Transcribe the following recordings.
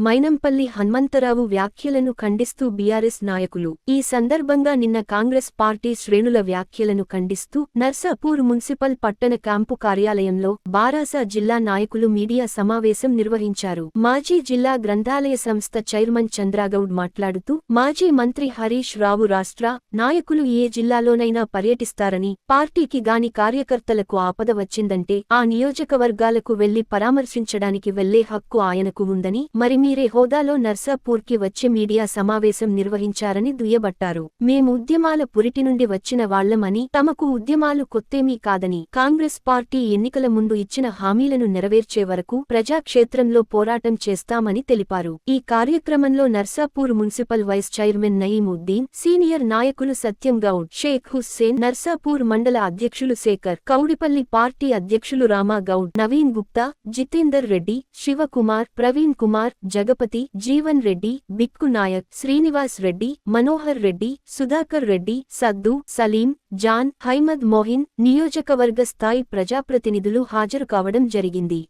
మైనంపల్లి హనుమంతరావు వ్యాఖ్యలను ఖండిస్తూ బీఆర్ఎస్ నాయకులు. ఈ సందర్భంగా నిన్న కాంగ్రెస్ పార్టీ శ్రేణుల వ్యాఖ్యలను ఖండిస్తూ నర్సాపూర్ మున్సిపల్ పట్టణ క్యాంపు కార్యాలయంలో బారాస జిల్లా నాయకులు మీడియా సమావేశం నిర్వహించారు. మాజీ జిల్లా గ్రంథాలయ సంస్థ చైర్మన్ చంద్రగౌడ్ మాట్లాడుతూ మాజీ మంత్రి హరీష్ రావు రాష్ట్ర నాయకులు ఏ జిల్లాలోనైనా పర్యటిస్తారని, పార్టీకి గాని కార్యకర్తలకు ఆపద వచ్చిందంటే ఆ నియోజకవర్గాలకు వెళ్లి పరామర్శించడానికి వెళ్లే హక్కు ఆయనకు ఉందని, మరి మీరే హోదాలో నర్సాపూర్కి వచ్చి మీడియా సమావేశం నిర్వహించారని దుయ్యబట్టారు. మేము ఉద్యమాల పురిటి నుండి వచ్చిన వాళ్లమని, తమకు ఉద్యమాలు కొత్తేమీ కాదని, కాంగ్రెస్ పార్టీ ఎన్నికల ముందు ఇచ్చిన హామీలను నెరవేర్చే వరకు ప్రజాక్షేత్రంలో పోరాటం చేస్తామని తెలిపారు. ఈ కార్యక్రమంలో Narsapur municipal vice chairman Nayeemuddin, senior నాయకులు సత్యం గౌడ్, షేక్ హుస్సేన్, నర్సాపూర్ మండల అధ్యక్షులు శేఖర్, కౌడిపల్లి పార్టీ అధ్యక్షులు రామా గౌడ్, నవీన్ గుప్తా, జితేందర్ రెడ్డి, శివకుమార్, ప్రవీణ్ కుమార్, జగపతి, జీవన్ రెడ్డి, బిక్కు నాయక్, శ్రీనివాస్ రెడ్డి, మనోహర్ రెడ్డి, సుధాకర్ రెడ్డి, సద్దు, సలీం, జాన్, హైమద్ మోహిన్, నియోజకవర్గ స్థాయి ప్రజాప్రతినిధులు హాజరు కావడం జరిగింది.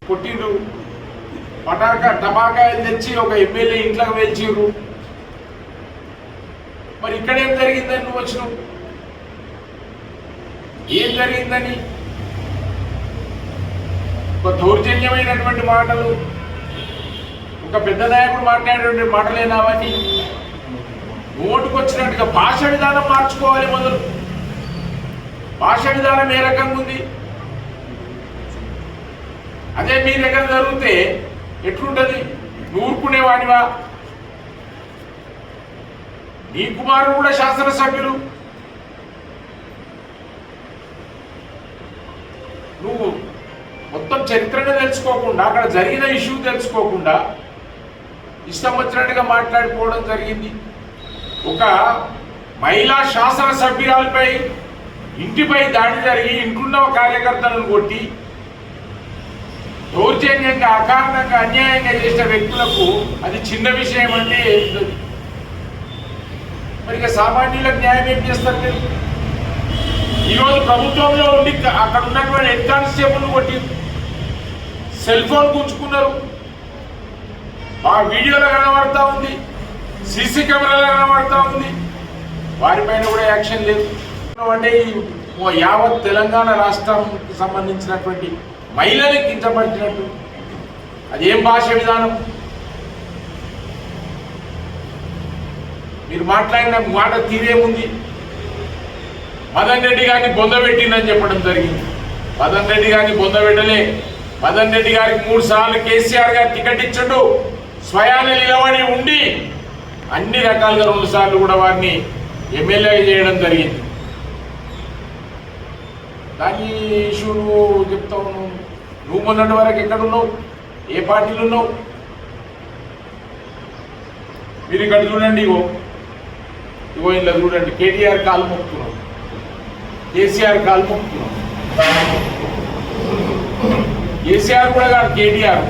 మరి ఇక్కడ ఏం జరిగిందని నువ్వు వచ్చినావు? ఏం జరిగిందని ఒక దౌర్జన్యమైనటువంటి మాటలు, ఒక పెద్ద నాయకుడు మాట్లాడేటువంటి మాటలేనావని నోటుకొచ్చినట్టుగా భాష విధానం మార్చుకోవాలి. మొదలు భాష విధానం ఏ రకంగా ఉంది? అదే మీ దగ్గర జరిగితే ఎట్లుంటది? నూరుకునేవాడివా? నీ కుమారుడు కూడా శాసనసభ్యులు. నువ్వు మొత్తం చరిత్రను తెలుసుకోకుండా, అక్కడ జరిగిన ఇష్యూ తెలుసుకోకుండా ఇష్టం వచ్చినట్టుగా మాట్లాడిపోవడం జరిగింది. ఒక మహిళా శాసనసభ్యురాలపై ఇంటిపై దాడి జరిగి ఇంట్లున్న కార్యకర్తలను కొట్టి దౌర్జన్యంగా, అకారణంగా, అన్యాయంగా చేసిన వ్యక్తులకు అది చిన్న విషయం అంటే మరి ఇక సామాన్యులకు న్యాయం ఏం చేస్తారు మీరు? ఈరోజు ప్రభుత్వంలో ఉండి అక్కడ ఉన్నటువంటి హెడ్ కానిస్టేబుల్ కొట్టి సెల్ ఫోన్ గుంజుకున్నారు. ఆ వీడియోలో కనబడతా ఉంది, సీసీ కెమెరాలో కనబడతా ఉంది. వారిపైన కూడా యాక్షన్ లేదు. అంటే యావత్ తెలంగాణ రాష్ట్రానికి సంబంధించినటువంటి మహిళలు కించపరిచినట్టు అదేం భాష విధానం? మీరు మాట్లాడిన మాట తీరేముంది? మదన్ రెడ్డి గారిని బొందబెట్టిందని చెప్పడం జరిగింది. మదన్ రెడ్డి గారిని బొందబెట్టలే. మదన్ రెడ్డి గారికి 3 సార్లు కేసీఆర్ గారు టికెట్ ఇచ్చాడు. స్వయాన నిలబడి ఉండి అన్ని రకాలుగా 2 సార్లు కూడా వారిని ఎమ్మెల్యే చేయడం జరిగింది. దాని ఇష్యూ నువ్వు చెప్తావు. నువ్వు మొన్నటి వరకు ఎక్కడున్నావు? ఏ పార్టీలు ఉన్నావు? మీరు ఇక్కడ చూడండి, ఇగో ఇలా చూడండి. కేటీఆర్ కాలు మొక్కుతున్నావు, కేసీఆర్ కాలు మొక్కుతున్నావు. కేసీఆర్ కూడా కాదు, కేటీఆర్.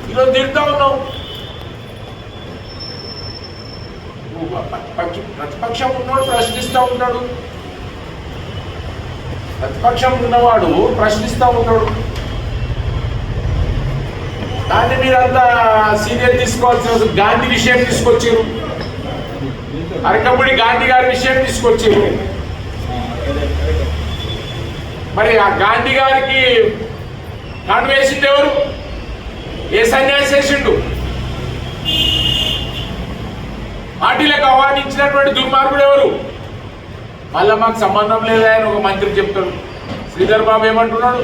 ఈరోజు తిడతా ఉన్నావు. ప్రతిపక్షం ఉన్నవాడు ప్రశ్నిస్తూ ఉంటాడు. ప్రతిపక్షం ఉన్నవాడు ప్రశ్నిస్తూ ఉంటాడు. దాన్ని మీరంతా సీనియర్ తీసుకోవాల్సిన గాంధీ విషయం తీసుకొచ్చారు. అరకపూడి గాంధీ గారి విషయం తీసుకొచ్చారు. మరి ఆ గాంధీ గారికి కాండ వేసింది ఎవరు? ఏ సన్యాసి వేసిండు? పార్టీలకు ఆహ్వానించినటువంటి దుర్మార్గుడు ఎవరు? మళ్ళా మాకు సంబంధం లేదా అని ఒక మంత్రి చెప్తాడు. శ్రీధర్ బాబు ఏమంటున్నాడు?